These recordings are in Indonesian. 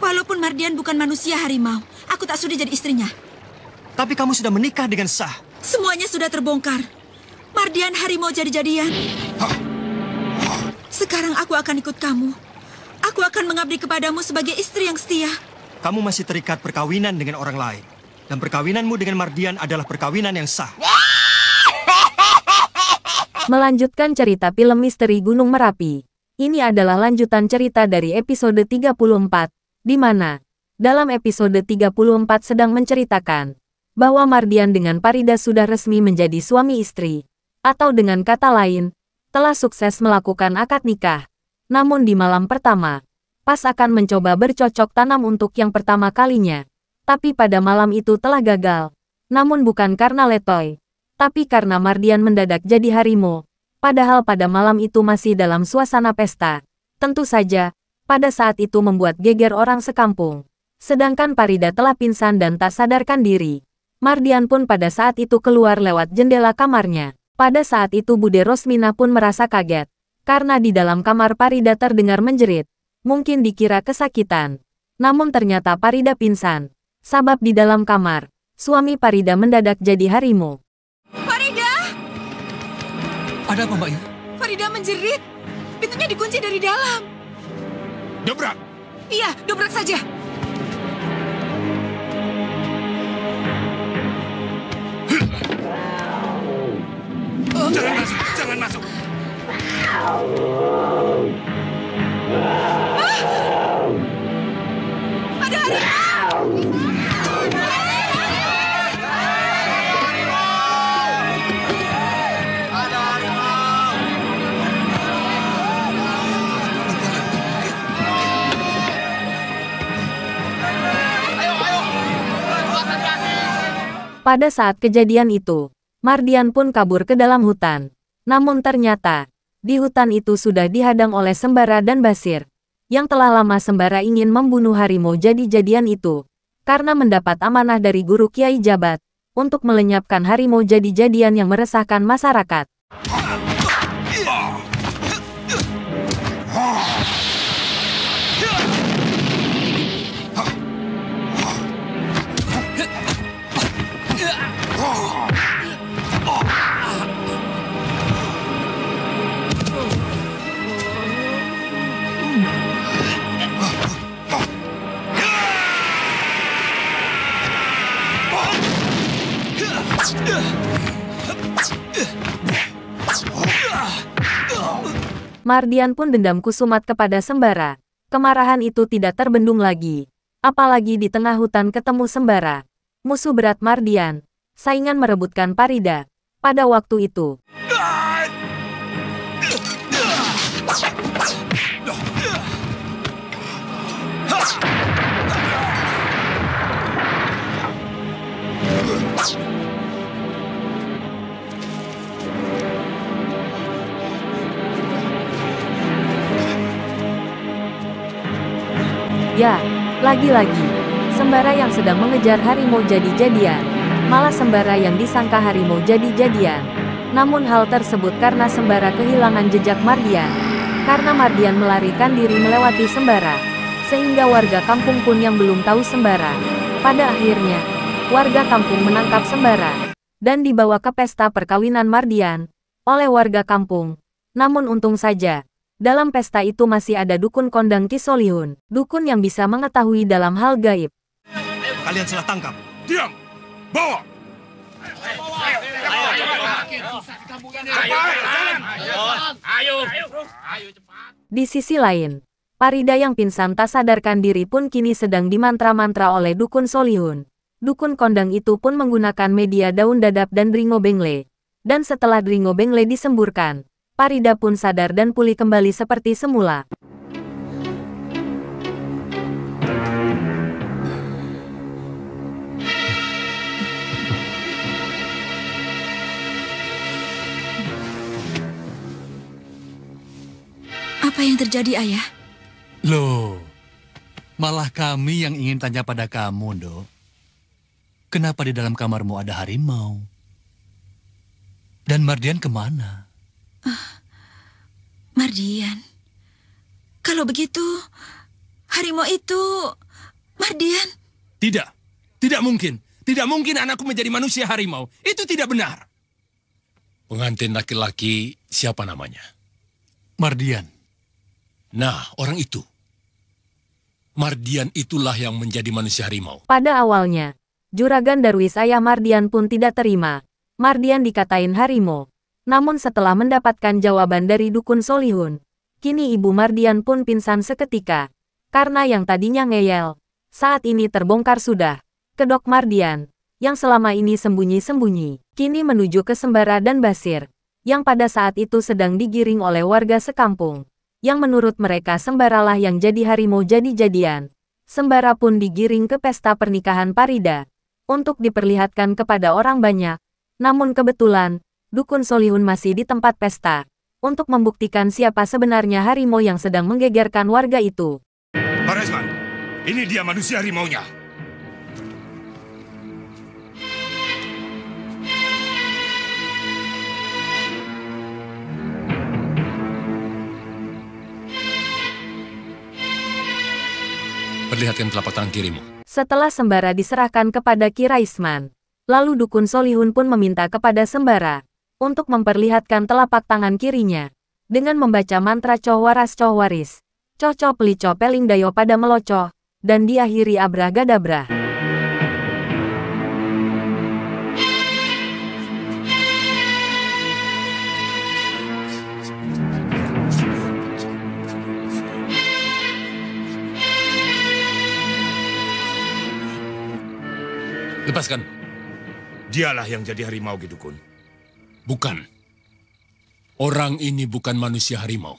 Walaupun Mardian bukan manusia harimau, aku tak sudi jadi istrinya. Tapi kamu sudah menikah dengan sah. Semuanya sudah terbongkar. Mardian harimau jadi-jadian. Sekarang aku akan ikut kamu. Aku akan mengabdi kepadamu sebagai istri yang setia. Kamu masih terikat perkawinan dengan orang lain. Dan perkawinanmu dengan Mardian adalah perkawinan yang sah. Melanjutkan cerita film Misteri Gunung Merapi. Ini adalah lanjutan cerita dari episode 34, di mana dalam episode 34 sedang menceritakan bahwa Mardian dengan Parida sudah resmi menjadi suami istri, atau dengan kata lain, telah sukses melakukan akad nikah. Namun di malam pertama, pas akan mencoba bercocok tanam untuk yang pertama kalinya, tapi pada malam itu telah gagal. Namun bukan karena letoy, tapi karena Mardian mendadak jadi harimau. Padahal pada malam itu masih dalam suasana pesta. Tentu saja, pada saat itu membuat geger orang sekampung. Sedangkan Parida telah pingsan dan tak sadarkan diri. Mardian pun pada saat itu keluar lewat jendela kamarnya. Pada saat itu Bude Rosmina pun merasa kaget. Karena di dalam kamar Parida terdengar menjerit. Mungkin dikira kesakitan. Namun ternyata Parida pingsan. Sabab di dalam kamar, suami Parida mendadak jadi harimau. Ada apa, Mbak Yu? Farida menjerit. Pintunya dikunci dari dalam. Dobrak! Iya, dobrak saja. Jangan masuk! Jangan masuk! Ada harimau! Pada saat kejadian itu, Mardian pun kabur ke dalam hutan. Namun ternyata, di hutan itu sudah dihadang oleh Sembara dan Basir, yang telah lama Sembara ingin membunuh harimau jadi-jadian itu, karena mendapat amanah dari guru Kiai Jabat, untuk melenyapkan harimau jadi-jadian yang meresahkan masyarakat. Mardian pun dendam kusumat kepada Sembara. Kemarahan itu tidak terbendung lagi. Apalagi di tengah hutan ketemu Sembara, musuh berat Mardian, saingan merebutkan Parida. Pada waktu itu, ya, lagi-lagi, Sembara yang sedang mengejar harimau jadi-jadian, malah Sembara yang disangka harimau jadi-jadian. Namun hal tersebut karena Sembara kehilangan jejak Mardian. Karena Mardian melarikan diri melewati Sembara, sehingga warga kampung pun yang belum tahu Sembara. Pada akhirnya, warga kampung menangkap Sembara, dan dibawa ke pesta perkawinan Mardian, oleh warga kampung. Namun untung saja, dalam pesta itu masih ada dukun kondang Kisolihun, dukun yang bisa mengetahui dalam hal gaib. Kalian salah tangkap. Diam! Bawa! Di sisi lain, Parida yang pingsan tak sadarkan diri pun kini sedang dimantra-mantra oleh dukun Solihun. Dukun kondang itu pun menggunakan media daun dadap dan Dringo Bengle. Dan setelah Dringo Bengle disemburkan, Parida pun sadar dan pulih kembali seperti semula. Apa yang terjadi, Ayah? Loh, malah kami yang ingin tanya pada kamu, Dok. Kenapa di dalam kamarmu ada harimau? Dan Mardian kemana? Mardian. Kalau begitu, harimau itu Mardian, Tidak. Tidak mungkin. Tidak mungkin anakku menjadi manusia harimau. Itu tidak benar. Pengantin laki-laki siapa namanya? Mardian. Nah, orang itu. Mardian itulah yang menjadi manusia harimau. Pada awalnya, Juragan Darwis ayah Mardian pun tidak terima. Mardian dikatain harimau. Namun setelah mendapatkan jawaban dari Dukun Solihun, kini ibu Mardian pun pingsan seketika. Karena yang tadinya ngeyel, saat ini terbongkar sudah. Kedok Mardian, yang selama ini sembunyi-sembunyi, kini menuju ke Sembara dan Basir, yang pada saat itu sedang digiring oleh warga sekampung. Yang menurut mereka Sembaralah yang jadi harimau jadi-jadian. Sembara pun digiring ke pesta pernikahan Parida, untuk diperlihatkan kepada orang banyak. Namun kebetulan, Dukun Solihun masih di tempat pesta, untuk membuktikan siapa sebenarnya harimau yang sedang menggegerkan warga itu. Pak Resman, ini dia manusia harimaunya. Perlihatkan telapak tangan kirimu. Setelah Sembara diserahkan kepada Ki Raisman, lalu Dukun Solihun pun meminta kepada Sembara untuk memperlihatkan telapak tangan kirinya dengan membaca mantra Coh Waras Coh Waris, Coh Coh Peli Coh Peling Dayo pada melocoh, dan diakhiri abrah-gadabra. Lepaskan. Dialah yang jadi harimau, Gidukun. Bukan. Orang ini bukan manusia harimau.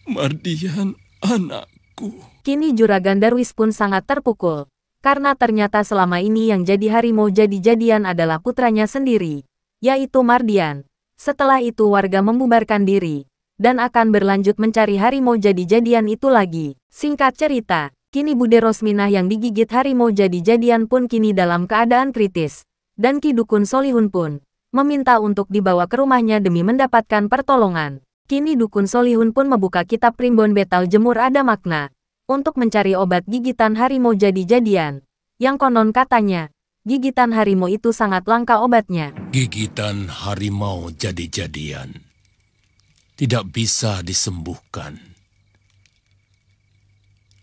Mardian, anakku. Kini Juragan Darwis pun sangat terpukul, karena ternyata selama ini yang jadi harimau jadi-jadian adalah putranya sendiri, yaitu Mardian. Setelah itu warga membubarkan diri, dan akan berlanjut mencari harimau jadi-jadian itu lagi. Singkat cerita, kini Bude Rosminah yang digigit harimau jadi-jadian pun kini dalam keadaan kritis, dan Ki Dukun Solihun pun meminta untuk dibawa ke rumahnya demi mendapatkan pertolongan. Kini Dukun Solihun pun membuka kitab Primbon Betal Jemur Ada Makna untuk mencari obat gigitan harimau jadi-jadian, yang konon katanya, gigitan harimau itu sangat langka obatnya. Gigitan harimau jadi-jadian. Tidak bisa disembuhkan.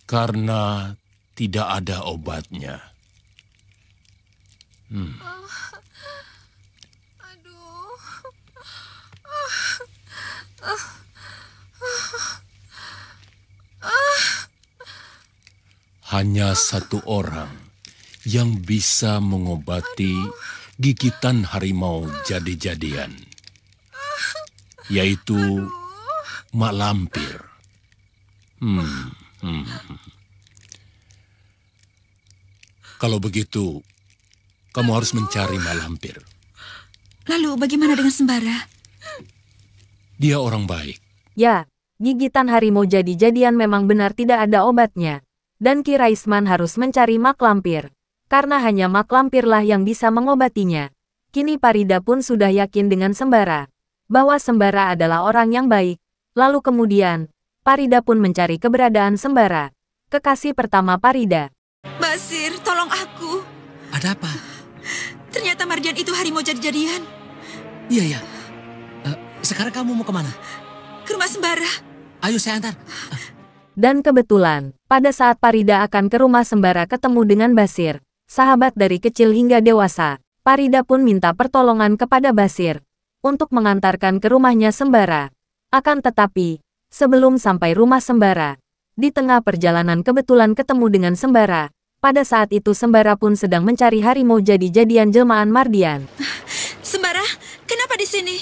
Karena tidak ada obatnya. aduh. Hanya satu orang yang bisa mengobati gigitan harimau jadi-jadian, yaitu Mak Lampir. Kalau begitu, kamu harus mencari Mak Lampir. Lalu bagaimana dengan Sembara? Dia orang baik. Ya, gigitan harimau jadi-jadian memang benar tidak ada obatnya. Dan Ki Raisman harus mencari Mak Lampir. Karena hanya Mak Lampirlah yang bisa mengobatinya. Kini Parida pun sudah yakin dengan Sembara, bahwa Sembara adalah orang yang baik. Lalu kemudian, Parida pun mencari keberadaan Sembara, kekasih pertama Parida. Basir, tolong aku. Ada apa? Ternyata Mardian itu harimau jadi-jadian. Iya, ya. Sekarang kamu mau kemana? Ke rumah Sembara. Ayo saya antar. Dan kebetulan, pada saat Parida akan ke rumah Sembara ketemu dengan Basir, sahabat dari kecil hingga dewasa, Parida pun minta pertolongan kepada Basir untuk mengantarkan ke rumahnya Sembara. Akan tetapi, sebelum sampai rumah Sembara, di tengah perjalanan kebetulan ketemu dengan Sembara. Pada saat itu Sembara pun sedang mencari harimau jadi-jadian jelmaan Mardian. Sembara, kenapa di sini?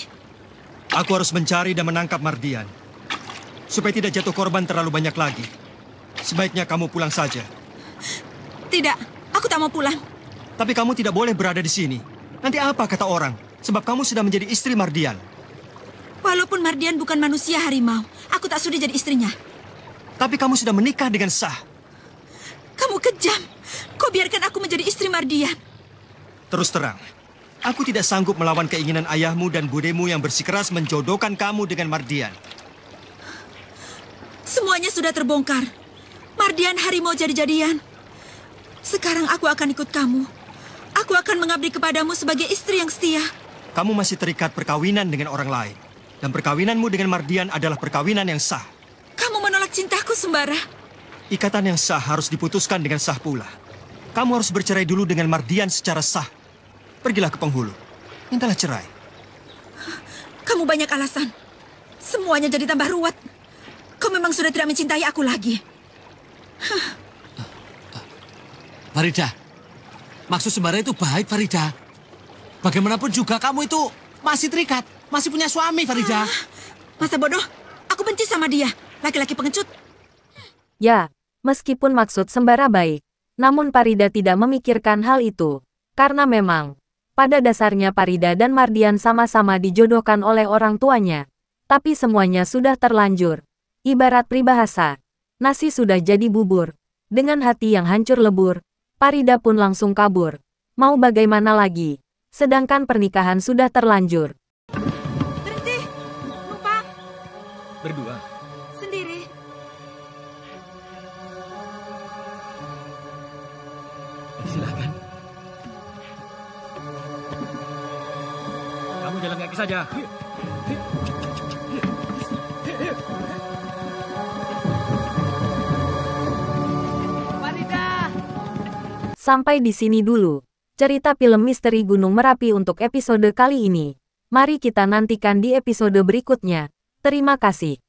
Aku harus mencari dan menangkap Mardian. Supaya tidak jatuh korban terlalu banyak lagi. Sebaiknya kamu pulang saja. Tidak, aku tak mau pulang. Tapi kamu tidak boleh berada di sini. Nanti apa kata orang? Sebab kamu sudah menjadi istri Mardian. Walaupun Mardian bukan manusia harimau, aku tak sudi jadi istrinya. Tapi kamu sudah menikah dengan sah. Kamu kejam. Kau biarkan aku menjadi istri Mardian. Terus terang, aku tidak sanggup melawan keinginan ayahmu dan budemu yang bersikeras menjodohkan kamu dengan Mardian. Semuanya sudah terbongkar. Mardian harimau jadi-jadian. Sekarang aku akan ikut kamu. Aku akan mengabdi kepadamu sebagai istri yang setia. Kamu masih terikat perkawinan dengan orang lain. Dan perkawinanmu dengan Mardian adalah perkawinan yang sah. Kamu menolak cintaku, Sembara. Ikatan yang sah harus diputuskan dengan sah pula. Kamu harus bercerai dulu dengan Mardian secara sah. Pergilah ke penghulu. Mintalah cerai. Kamu banyak alasan. Semuanya jadi tambah ruwet. Kau memang sudah tidak mencintai aku lagi. Farida, maksud Sembara itu baik, Farida. Bagaimanapun juga kamu itu masih terikat, masih punya suami, Farida. Masa bodoh, aku benci sama dia. Laki-laki pengecut. Ya, meskipun maksud Sembara baik, namun Farida tidak memikirkan hal itu. Karena memang, pada dasarnya Farida dan Mardian sama-sama dijodohkan oleh orang tuanya. Tapi semuanya sudah terlanjur. Ibarat peribahasa, nasi sudah jadi bubur. Dengan hati yang hancur lebur, Farida pun langsung kabur. Mau bagaimana lagi? Sedangkan pernikahan sudah terlanjur. Berhenti. Lupa. Berdua. Sendiri. Silakan. Kamu jalan kaki saja. Sampai di sini dulu cerita film misteri Gunung Merapi untuk episode kali ini. Mari kita nantikan di episode berikutnya. Terima kasih.